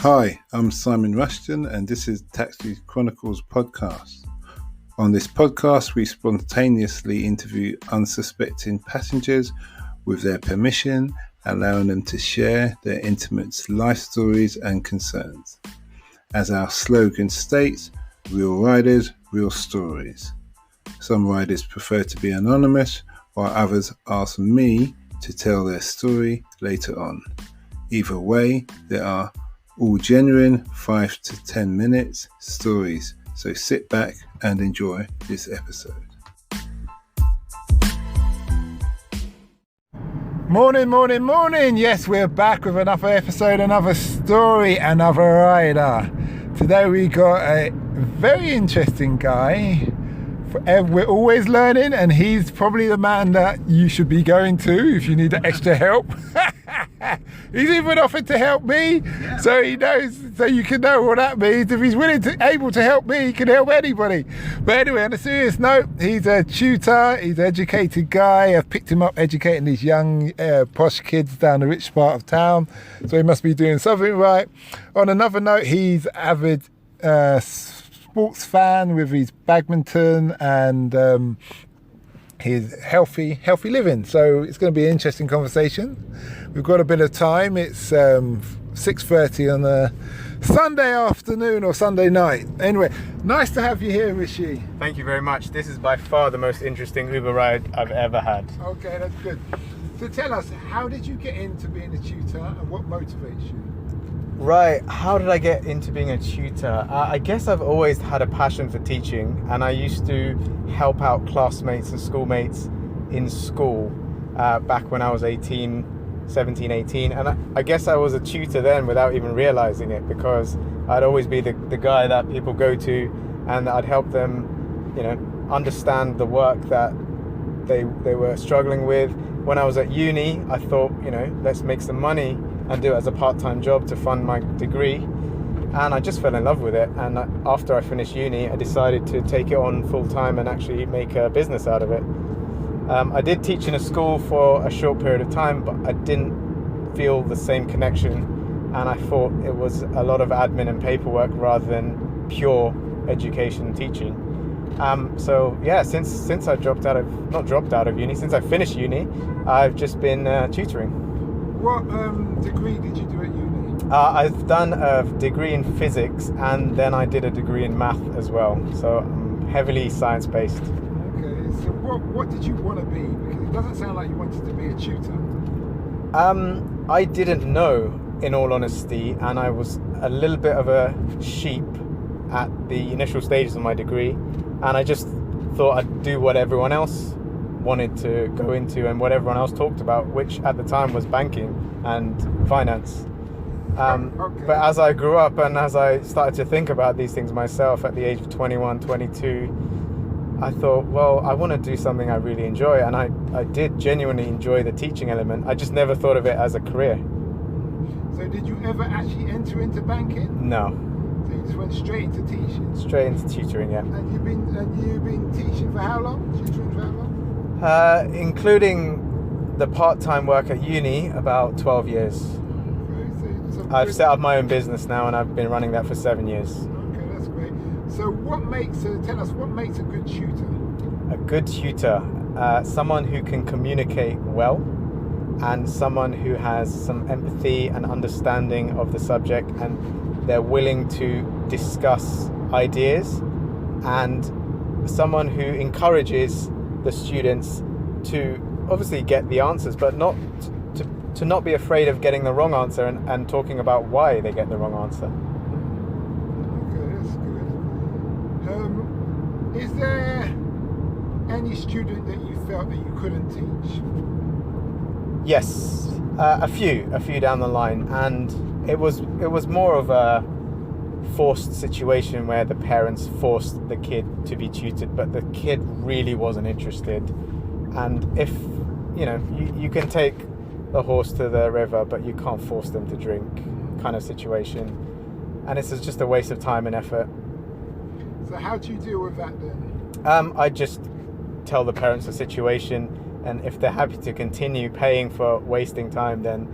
Hi, I'm Simon Rushton, and this is Taxi Chronicles Podcast. On this podcast, we spontaneously interview unsuspecting passengers with their permission, allowing them to share their intimate life stories and concerns. As our slogan states, real riders, real stories. Some riders prefer to be anonymous, while others ask me to tell their story later on. Either way, there are all genuine 5 to 10 minutes stories, so sit back and enjoy this episode. Morning. Yes, we're back with another episode, another story, another rider. Today we got a very interesting guy. We're always learning, and he's probably the man that you should be going to if you need extra help. He's even offered to help me, so he knows. So you can know what that means. If he's able to help me, he can help anybody. But anyway, on a serious note, he's a tutor. He's an educated guy. I've picked him up educating these young posh kids down the rich part of town. So he must be doing something right. On another note, he's avid sports fan with his badminton and his healthy living. So it's going to be an interesting conversation. We've got a bit of time. It's 6:30 on a Sunday afternoon or Sunday night. Anyway, nice to have you here, Rishi. Thank you very much. This is by far the most interesting Uber ride I've ever had. Okay, that's good. So tell us, how did you get into being a tutor and what motivates you? Right, how did I get into being a tutor? I guess I've always had a passion for teaching, and I used to help out classmates and schoolmates in school back when I was 17, 18, and I guess I was a tutor then without even realizing it, because I'd always be the guy that people go to, and I'd help them, understand the work that they were struggling with. When I was at uni, I thought, let's make some money and do it as a part-time job to fund my degree, and I just fell in love with it. And after I finished uni, I decided to take it on full-time and actually make a business out of it. I did teach in a school for a short period of time, but I didn't feel the same connection, and I thought it was a lot of admin and paperwork rather than pure education teaching. So yeah, since I since I finished uni, I've just been tutoring. What degree did you do at uni? I've done a degree in physics, and then I did a degree in math as well. So I'm heavily science-based. Okay, so what did you want to be? Because it doesn't sound like you wanted to be a tutor. I didn't know, in all honesty, and I was a little bit of a sheep at the initial stages of my degree, and I just thought I'd do what everyone else wanted to go into and what everyone else talked about, which at the time was banking and finance. Okay. But as I grew up and as I started to think about these things myself at the age of 21, 22, I thought, well, I want to do something I really enjoy, and I did genuinely enjoy the teaching element. I just never thought of it as a career. So did you ever actually enter into banking? No. So you just went straight into teaching? Straight into tutoring, yeah. And you've been teaching for how long? Tutoring for how long? Including the part-time work at uni, about 12 years. Okay, I've set up my own business now, and I've been running that for 7 years. Okay, that's great. So tell us, what makes a good tutor? A good tutor, someone who can communicate well, and someone who has some empathy and understanding of the subject, and they're willing to discuss ideas, and someone who encourages the students to obviously get the answers, but not to not be afraid of getting the wrong answer and talking about why they get the wrong answer. Okay, that's good. Is there any student that you felt that you couldn't teach? Yes, a few down the line, and it was more of a forced situation where the parents forced the kid to be tutored, but the kid really wasn't interested. And if you can take the horse to the river, but you can't force them to drink, kind of situation, and it's just a waste of time and effort. So how do you deal with that then? I just tell the parents the situation, and if they're happy to continue paying for wasting time, then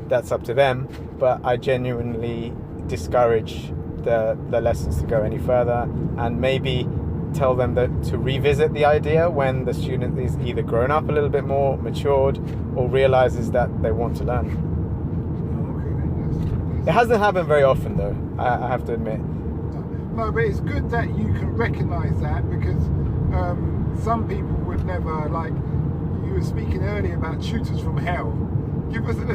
that's up to them. But I genuinely discourage the lessons to go any further, and maybe tell them that to revisit the idea when the student is either grown up a little bit more, matured, or realizes that they want to learn. Okay. It hasn't happened very often though, I have to admit. No, but it's good that you can recognise that, because some people would never, like you were speaking earlier about tutors from hell. Give us an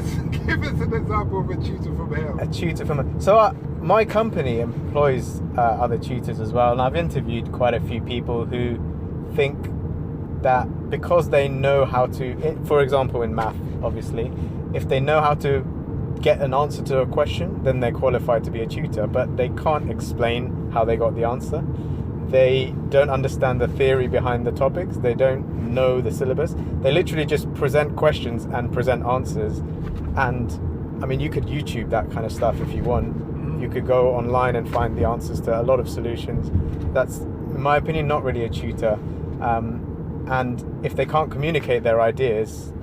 example of a tutor from hell. A tutor from... So my company employs other tutors as well, and I've interviewed quite a few people who think that because they know how to, for example in math, obviously, if they know how to get an answer to a question, then they're qualified to be a tutor, but they can't explain how they got the answer. They don't understand the theory behind the topics. They don't know the syllabus. They literally just present questions and present answers. And I mean, you could YouTube that kind of stuff if you want. You could go online and find the answers to a lot of solutions. That's, in my opinion, not really a tutor. And if they can't communicate their ideas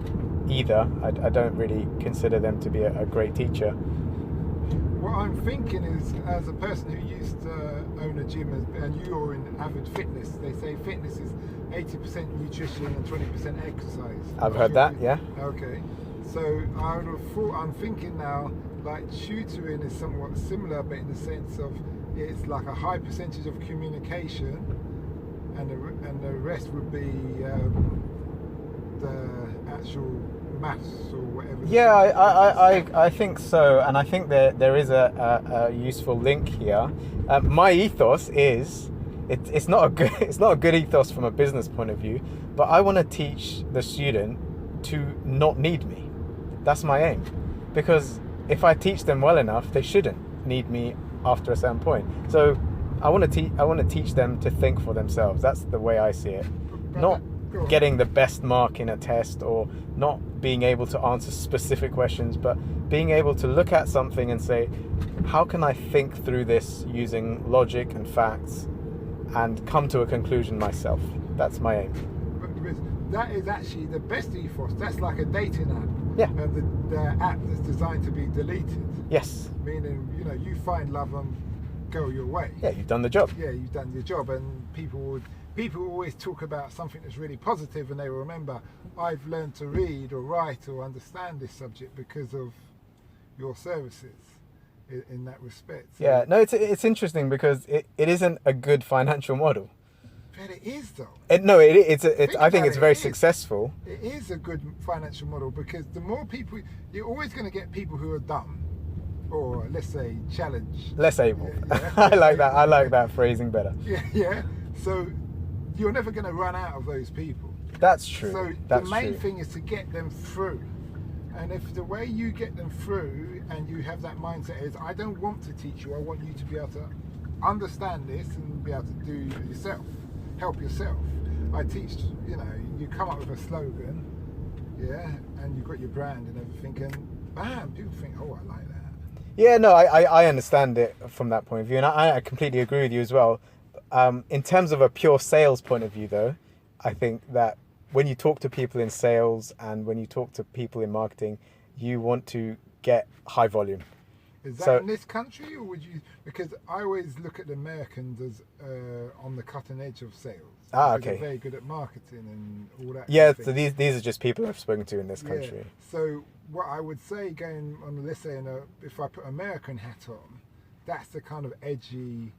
either, I don't really consider them to be a great teacher. What I'm thinking is, as a person who used to own a gym, and you're in avid fitness, they say fitness is 80% nutrition and 20% exercise. I've heard that, yeah. Okay. So I would have thought, I'm thinking now, like tutoring is somewhat similar, but in the sense of it's like a high percentage of communication, and the rest would be the actual maths or whatever. Yeah, I think so, and I think there is a useful link here. My ethos is it's not a good ethos from a business point of view, but I want to teach the student to not need me. That's my aim, because if I teach them well enough, they shouldn't need me after a certain point. So I want to teach them to think for themselves. That's the way I see it. Not getting the best mark in a test, or not being able to answer specific questions, but being able to look at something and say, how can I think through this using logic and facts and come to a conclusion myself? That's my aim. But that is actually the best ethos. That's like a dating app. Yeah. The app that's designed to be deleted. Yes. Meaning, you find love and go your way. Yeah, you've done the job. Yeah, you've done your job, and people always talk about something that's really positive, and they will remember, I've learned to read or write or understand this subject because of your services in that respect. So, yeah, no, it's interesting because it isn't a good financial model. But it is though. I think it's very successful. It is a good financial model, because the more people, you're always going to get people who are dumb, or let's say challenged. Less able. Yeah. I like that. I like that phrasing better. Yeah. So you're never going to run out of those people. That's true. So That's the main true. thing is to get them through. And if the way you get them through, and you have that mindset is, I don't want to teach you, I want you to be able to understand this and be able to do it yourself, help yourself. I teach, you come up with a slogan, yeah, and you've got your brand and everything, and bam, people think, oh, I like that. Yeah, no, I understand it from that point of view, and I completely agree with you as well. In terms of a pure sales point of view, though, I think that when you talk to people in sales and when you talk to people in marketing, you want to get high volume. Is that in this country, or would you? Because I always look at the Americans as on the cutting edge of sales. Okay. They're very good at marketing and all that. Yeah, kind of so thing. these are just people I've spoken to in this country. Yeah. So what I would say, going on, let's say, if I put American hat on, that's the kind of edgy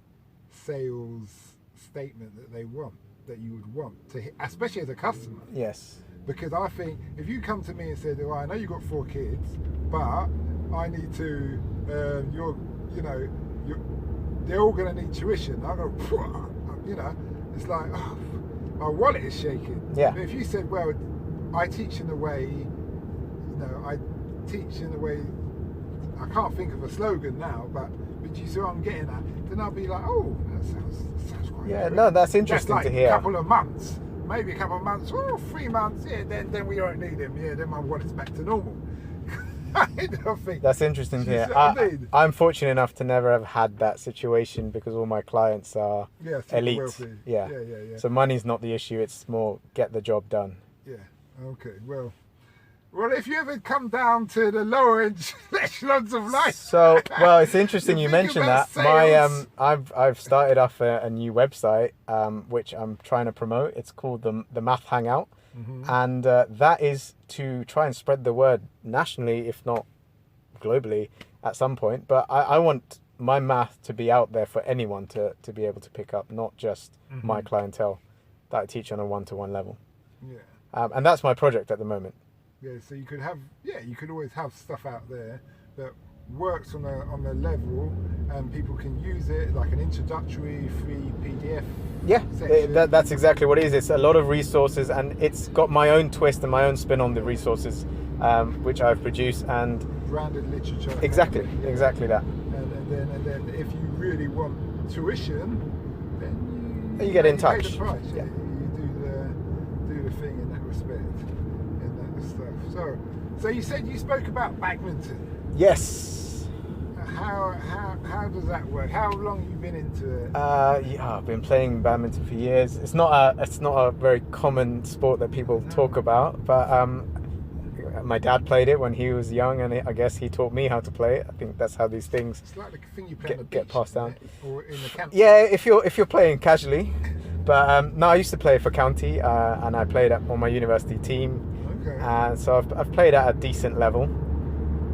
sales statement that they want, that you would want to hit, especially as a customer. Yes. Because I think if you come to me and said, "Oh, I know you've got 4 kids, but I need to, they're all going to need tuition." I go, it's like, oh, my wallet is shaking. Yeah. But if you said, "Well, I teach in a way, I teach in a way," I can't think of a slogan now, but you see what I'm getting at, then I'll be like, "Oh, that sounds quite Yeah, good." no, that's interesting like to hear. A couple of months, maybe a couple of months, 3 months, yeah, then we don't need him. Yeah, then my wallet's back to normal. I don't think. That's interesting to hear. I'm fortunate enough to never have had that situation, because all my clients are elite. Wealthy. Yeah. Yeah. So money's not the issue, it's more get the job done. Yeah. Okay. Well, Well, if you ever come down to the lower echelons of life. So, well, it's interesting you mentioned that. Sales. I've started off a new website, which I'm trying to promote. It's called the Math Hangout, and that is to try and spread the word nationally, if not globally, at some point. But I want my math to be out there for anyone to be able to pick up, not just my clientele that I teach on a one-to-one level. Yeah. And that's my project at the moment. Yeah, so you could always have stuff out there that works on a level, and people can use it like an introductory free PDF. Yeah, that's exactly what it is. It's a lot of resources, and it's got my own twist and my own spin on the resources, which I've produced, and branded literature. Exactly that. And then if you really want tuition, then you get in touch. Pay the price. Yeah. You do the thing in that respect. Stuff. So you said you spoke about badminton. Yes. How does that work? How long have you been into it? Yeah, I've been playing badminton for years. It's not a very common sport that people talk about, but my dad played it when he was young, and I guess he taught me how to play it. I think that's how these things it's like the thing you play on the beach, get passed down. Or in the camp. Yeah, if you're playing casually, but no, I used to play for county, and I played on my university team. So I've played at a decent level.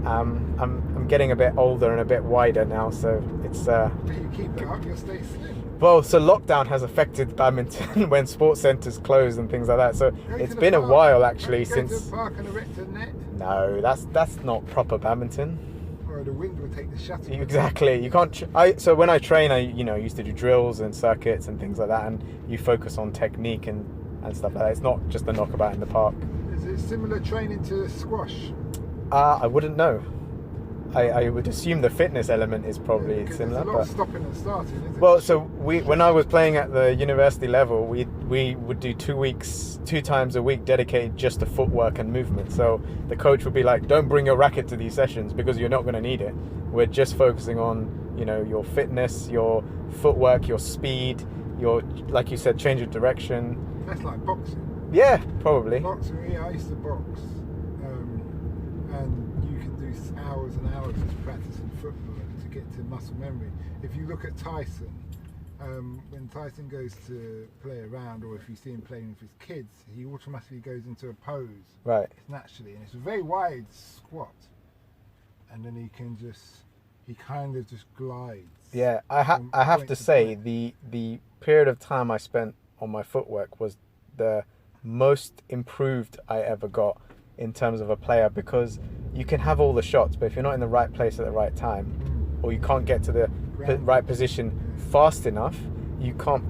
I'm getting a bit older and a bit wider now, so it's. But you keep it up, you'll stay slim. Well, so lockdown has affected badminton when sports centres closed and things like that. So it's been a while actually since. Go to the park and erect a net. No, that's not proper badminton. Or the wind will take the shuttle. Exactly. You can't. So when I train, I used to do drills and circuits and things like that, and you focus on technique and stuff like that. It's not just a knockabout in the park. Is it similar training to squash? I wouldn't know. I would assume the fitness element is probably similar. There's a lot of stopping and starting, isn't it? Well, so when I was playing at the university level, we would do 2 times a week dedicated just to footwork and movement. So the coach would be like, "Don't bring your racket to these sessions because you're not going to need it. We're just focusing on your fitness, your footwork, your speed, your, like you said, change of direction." That's like boxing. Yeah, probably. Boxing, yeah, I used to box, and you can do hours and hours of practicing footwork to get to muscle memory. If you look at Tyson, when Tyson goes to play around, or if you see him playing with his kids, he automatically goes into a pose. Right. Naturally, and it's a very wide squat, and then he kind of just glides. Yeah, I have to say the period of time I spent on my footwork was the most improved I ever got in terms of a player, because you can have all the shots, but if you're not in the right place at the right time, or you can't get to the right position fast enough, you can't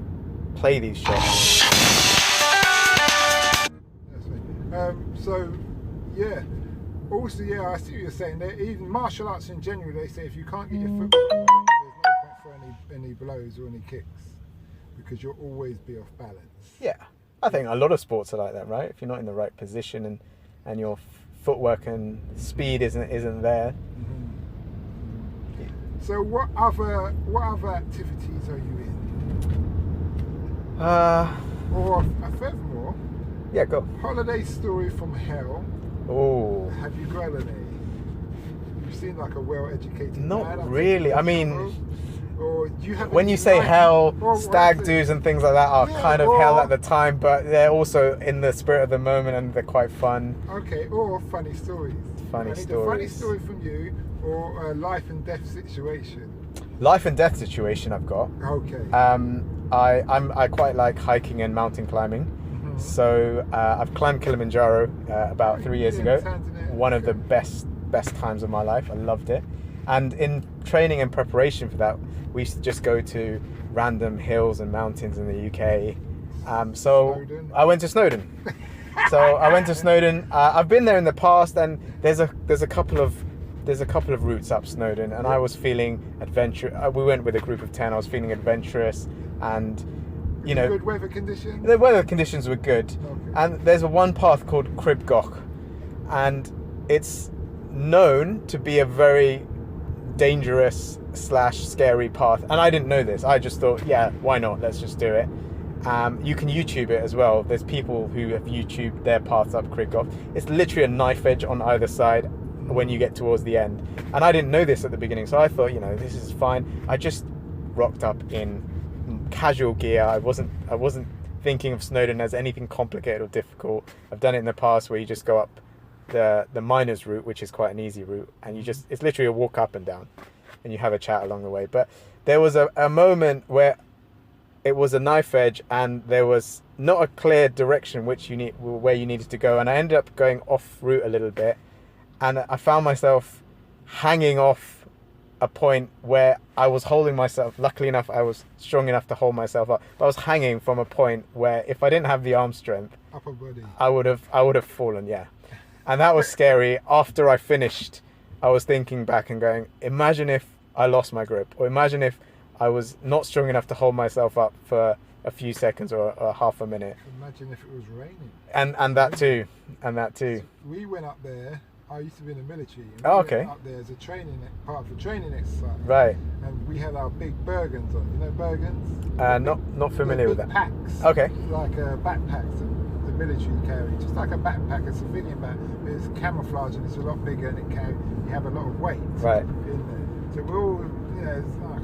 play these shots. That's right. So yeah, also I see what you're saying there. Even martial arts in general, they say if you can't get your foot right, there's no point for any blows or any kicks, because you'll always be off balance. Yeah, I think a lot of sports are like that, right? If you're not in the right position and your footwork and speed isn't there. So what other activities are you in? Or furthermore, yeah, go. Holiday story from hell. Oh. Have you got any? You seem like a well-educated man. Not really. I mean, or do you have when you say hell, stag do's and things like that are kind of hell at the time, but they're also in the spirit of the moment and they're quite fun. Okay, or funny stories. Funny stories. A funny story from you, or a life and death situation. Life and death situation I've got. Okay. I quite like hiking and mountain climbing. So I've climbed Kilimanjaro about 3 years ago. One of the best times of my life. I loved it. And in training and preparation for that, we used to just go to random hills and mountains in the UK. Snowdon. I went to Snowdon. I've been there in the past, and there's a couple of routes up Snowdon, and I was feeling adventurous. We went with a group of 10. I was feeling adventurous, and good weather conditions. The weather conditions were good, okay. And there's one path called Crib Goch, and it's known to be a very dangerous / scary path. And I didn't know this. I just thought, yeah, why not? Let's just do it. You can YouTube it as well. There's people who have YouTubed their paths up cricket golf. It's literally a knife edge on either side when you get towards the end. And I didn't know this at the beginning, so I thought, this is fine. I just rocked up in casual gear. I wasn't thinking of Snowdon as anything complicated or difficult. I've done it in the past where you just go up the miners route, which is quite an easy route, and it's literally a walk up and down, and you have a chat along the way. But there was a moment where it was a knife edge and there was not a clear direction where you needed to go, and I ended up going off route a little bit, and I found myself hanging off a point where I was holding myself. Luckily enough, I was strong enough to hold myself up, but I was hanging from a point where if I didn't have the arm strength, upper body, I would have fallen. Yeah, and that was scary. After I finished, I was thinking back and going, imagine if I lost my grip, or imagine if I was not strong enough to hold myself up for a few seconds or half a minute. Imagine if it was raining. And that too. So we went up there. I used to be in the military. And okay. Went up there as a part of the training exercise. Right. And we had our big Bergens on. You know Bergens? Not familiar with that. Packs. Okay. Like backpacks that the military carry. Just like a backpack, a civilian backpack. But it's camouflage and it's a lot bigger and you have a lot of weight in there. So we're all, I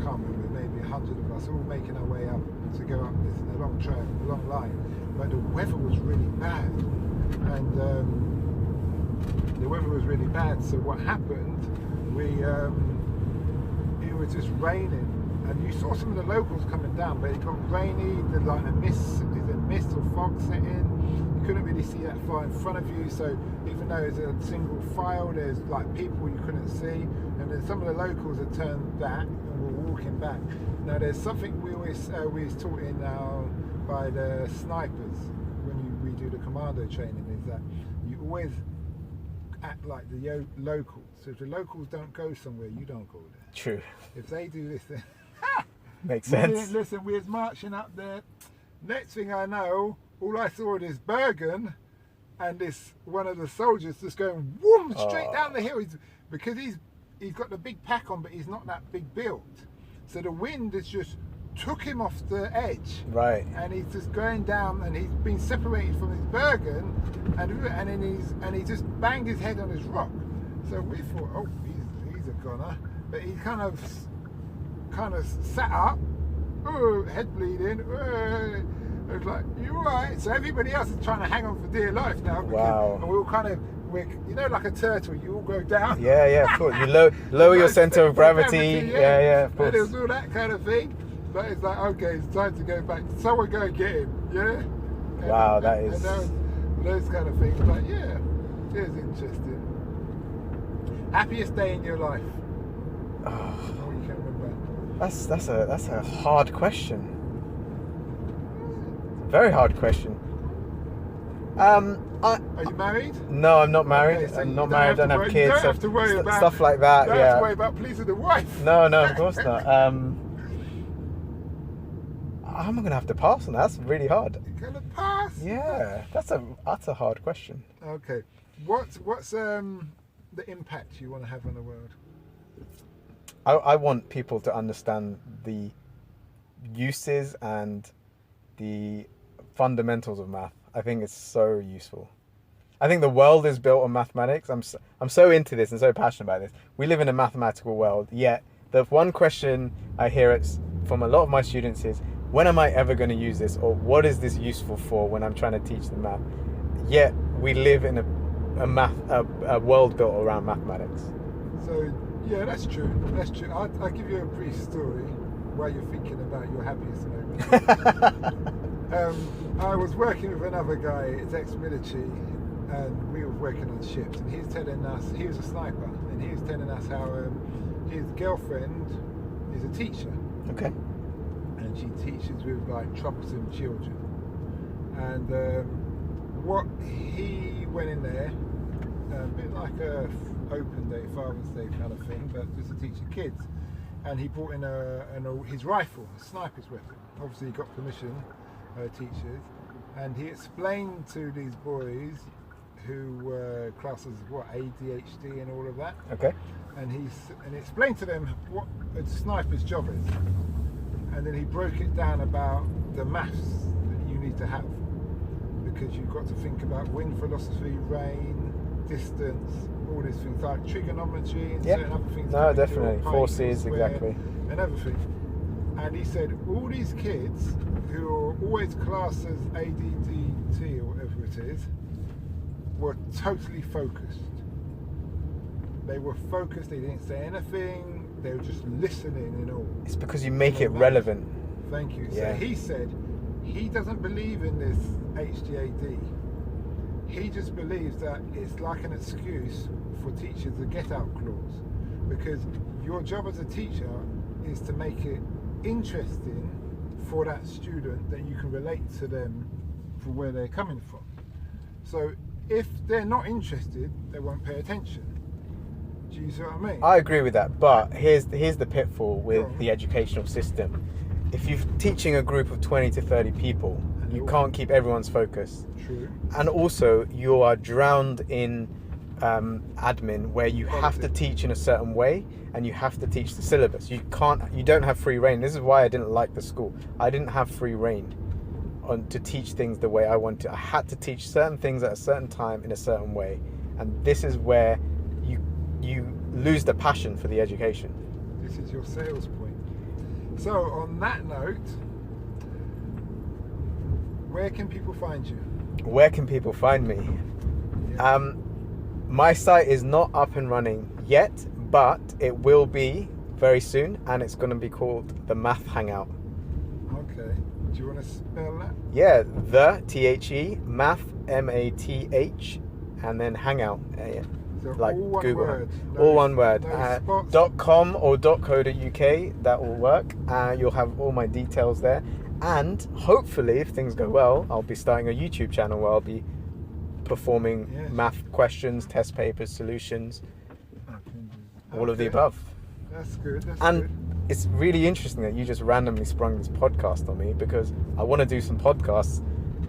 can't remember, maybe 100 of us all making our way up to go up this in a long trail, a long line. But the weather was really bad. And the weather was really bad, so what happened, it was just raining, and you saw some of the locals coming down, but it got rainy, there's like a mist or fog set in, you couldn't really see that far in front of you, so even though it's a single file, there's like people you couldn't see, and then some of the locals had turned back and were walking back. Now there's something we always taught in now by the snipers when we do the commando training, is that you always act like the locals. So if the locals don't go somewhere, you don't go there. True. If they do this, then makes sense. We was marching up there. Next thing I know, all I saw was this Bergen, and this one of the soldiers just going whoom straight down the hill. Because he's got the big pack on, but he's not that big built. So the wind has just took him off the edge. Right. And he's just going down, and he's been separated from his Bergen, and then he just banged his head on his rock. So we thought, oh, he's a goner. But he kind of sat up, head bleeding. It was like, you all right? So everybody else is trying to hang on for dear life now. Wow. And we're all like a turtle, you all go down. Yeah, of course. You lower your center of gravity. Yeah, of course. And there's all that kind of thing. But it's like, okay, it's time to go back. Someone go and get him, yeah? Wow, that is... And those kind of things, like, yeah, it was interesting. Happiest day in your life? Oh, you can remember. That's a hard question. Very hard question. Are you married? No, I'm not married. Okay, so I'm not married. I don't have kids. You don't have to worry about stuff like that. You don't have to worry about pleasing the wife. No, of course not. I'm gonna have to pass on that. That's really hard. You're gonna pass? Yeah, that's a hard question. Okay, what's the impact you want to have on the world? I want people to understand the uses and the fundamentals of math. I think it's so useful. I think the world is built on mathematics. I'm so into this and so passionate about this. We live in a mathematical world, yet the one question I hear from a lot of my students is, when am I ever going to use this, or what is this useful for when I'm trying to teach them math? Yet we live in a world built around mathematics. So yeah, that's true. I'll give you a brief story while you're thinking about your happiest moment. I was working with another guy, it's ex-military, and we were working on ships, and he was a sniper, and he was telling us how his girlfriend is a teacher. Okay. And she teaches with like troublesome children. And what he went in there, a bit like a open day, Father's Day kind of thing, but just to teach the kids. And he brought in his rifle, a sniper's weapon. Obviously he got permission, teachers, and he explained to these boys who were classed as ADHD and all of that. Okay. And he explained to them what a sniper's job is. And then he broke it down about the maths that need to have, because you've got to think about wind velocity, rain, distance, all these things like trigonometry and certain other things. No, definitely. Forces, exactly. And everything. And he said all these kids who are always classed as ADDT or whatever it is were totally focused. They were focused, they didn't say anything, they were just listening and all. It's because you make it relevant. Thank you. Yeah. So he said he doesn't believe in this HDAD. He just believes that it's like an excuse for teachers to get out clause, because your job as a teacher is to make it interesting for that student, that you can relate to them from where they're coming from. So if they're not interested, they won't pay attention. Do you see what I mean? I agree with that, but here's the pitfall with the educational system. If you're teaching a group of 20 to 30 people, you can't keep everyone's focus. True. And also, you are drowned in admin, where you have to teach in a certain way and you have to teach the syllabus. You don't have free reign. This is why I didn't like the school. I didn't have free reign to teach things the way I wanted. I had to teach certain things at a certain time in a certain way, and this is where you lose the passion for the education. This is your sales point. So on that note, where can people find you? Where can people find me? Yeah. My site is not up and running yet, but it will be very soon, and it's going to be called the Math Hangout. Okay. Do you want to spell that? Yeah, the THE Math MATH, and then Hangout. So Like all one Google. word. All one word. No .com or .co.uk, that will work. You'll have all my details there. And hopefully, if things go well, I'll be starting a YouTube channel where I'll be performing math questions, test papers, solutions, all of the above. That's good. It's really interesting that you just randomly sprung this podcast on me, because I want to do some podcasts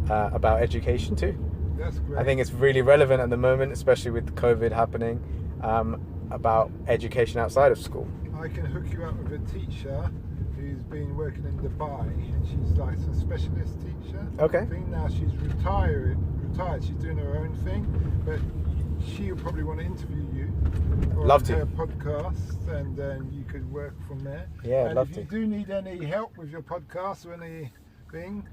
about education too. That's great. I think it's really relevant at the moment, especially with COVID happening, about education outside of school. I can hook you up with a teacher who's been working in Dubai, and she's like a specialist teacher. Okay. I think now she's retired. She's doing her own thing, but she'll probably want to interview you. Love to. Her podcast, and then you could work from there. Yeah, and love if to. you do need any help with your podcast or anything,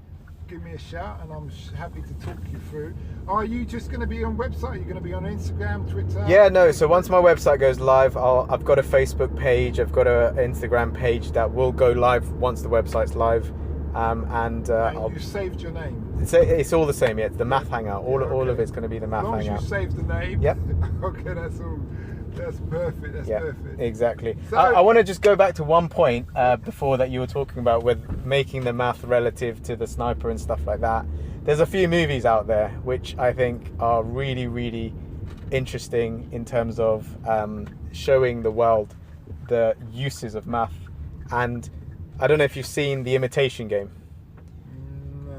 give me a shout, and I'm happy to talk you through. Are you just going to be on website? Are you going to be on Instagram, Twitter? Yeah, no. So once my website goes live, I've got a Facebook page, I've got an Instagram page that will go live once the website's live, and you've saved your name. It's all the same. Yeah, it's the Math Hangout. All of it's going to be the Math Hangout. As long Hangout. as you save the name. Yep. Okay, that's all. That's perfect. That's perfect. Exactly. So, I want to just go back to one point before that you were talking about with making the math relative to the sniper and stuff like that. There's a few movies out there which I think are really, really interesting in terms of showing the world the uses of math. And I don't know if you've seen The Imitation Game. No.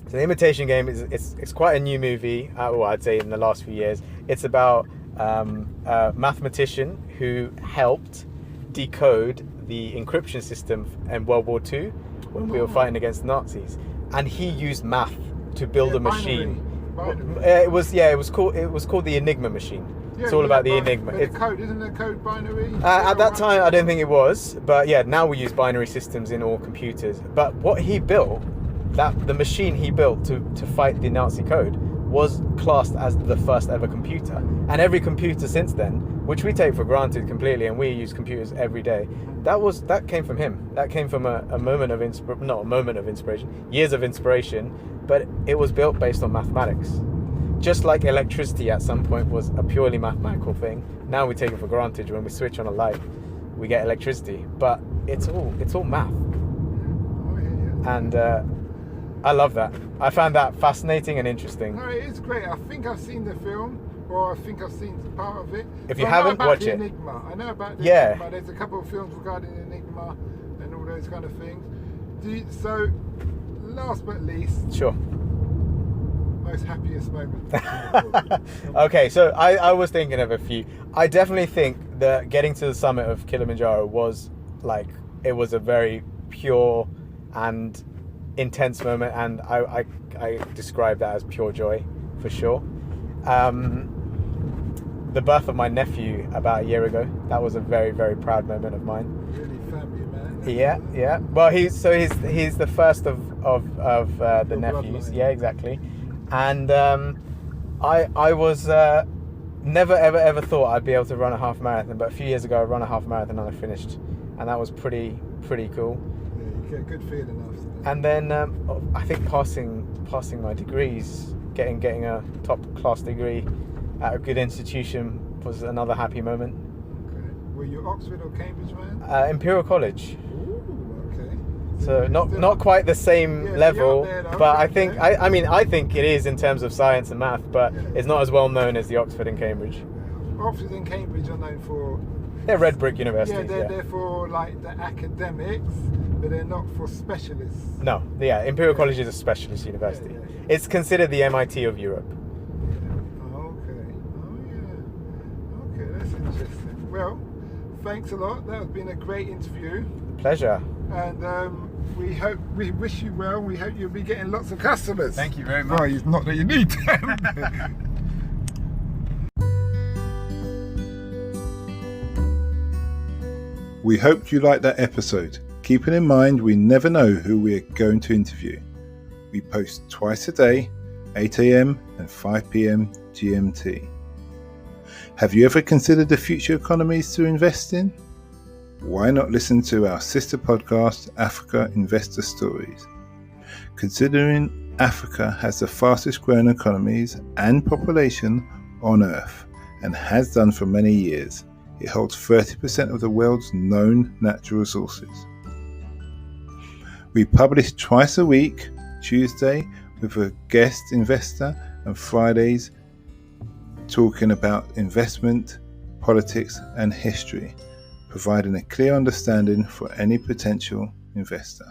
So The Imitation Game it's quite a new movie. Well, I'd say in the last few years. It's about a mathematician who helped decode the encryption system in World War II when we were fighting against Nazis, and he used math to build a machine. Binary. It was called the Enigma machine. Yeah, it's all about the Enigma. But the code, isn't the code binary? At that time, I don't think it was, but yeah, now we use binary systems in all computers. But what he built, the machine he built to fight the Nazi code, was classed as the first ever computer. And every computer since then, which we take for granted completely, and we use computers every day, that came from him. That came from a moment of inspiration, years of inspiration, but it was built based on mathematics. Just like electricity at some point was a purely mathematical thing, now we take it for granted. When we switch on a light, we get electricity, but it's all math. Oh, yeah. And I love that. I found that fascinating and interesting. No, it is great. I think I've seen the film, or I think I've seen part of it. If you haven't, watch the it. Enigma. I know about the Yeah. Enigma. There's a couple of films regarding Enigma and all those kind of things. So, last but least, Sure. most happiest moment. Okay, so I was thinking of a few. I definitely think that getting to the summit of Kilimanjaro was a very pure and intense moment, and I describe that as pure joy for sure. The birth of my nephew about a year ago, that was a very, very proud moment of mine. Really family, man. Yeah. Well, he's the first of the nephews. Bloodline. Yeah, exactly. And I was never ever thought I'd be able to run a half marathon, but a few years ago I ran a half marathon and I finished, and that was pretty cool. Yeah, you get a good feeling after that. And then I think passing my degrees, getting a top class degree at a good institution was another happy moment. Okay. Were you Oxford or Cambridge, man? Imperial College. Ooh, okay. So not quite the same level, there, though. but I think I think it is in terms of science and math, but Yeah. it's not as well known as the Oxford and Cambridge. Oxford and Cambridge are known for... They're red brick Yeah, universities. they're for like the academics, but they're not for specialists. No, Imperial College is a specialist university. Yeah. It's considered the MIT of Europe. Okay, that's interesting. Well, thanks a lot. That has been a great interview, Pleasure. and we wish you well. We hope you'll be getting lots of customers. Thank you very much. Well, not that you need them. We hoped you liked that episode. Keeping in mind, we never know who we're going to interview. We post twice a day, 8 a.m. and 5 p.m. GMT. Have you ever considered the future economies to invest in? Why not listen to our sister podcast, Africa Investor Stories? Considering Africa has the fastest growing economies and population on Earth, and has done for many years, it holds 30% of the world's known natural resources. We publish twice a week, Tuesday with a guest investor, and Fridays talking about investment, politics and history, providing a clear understanding for any potential investor.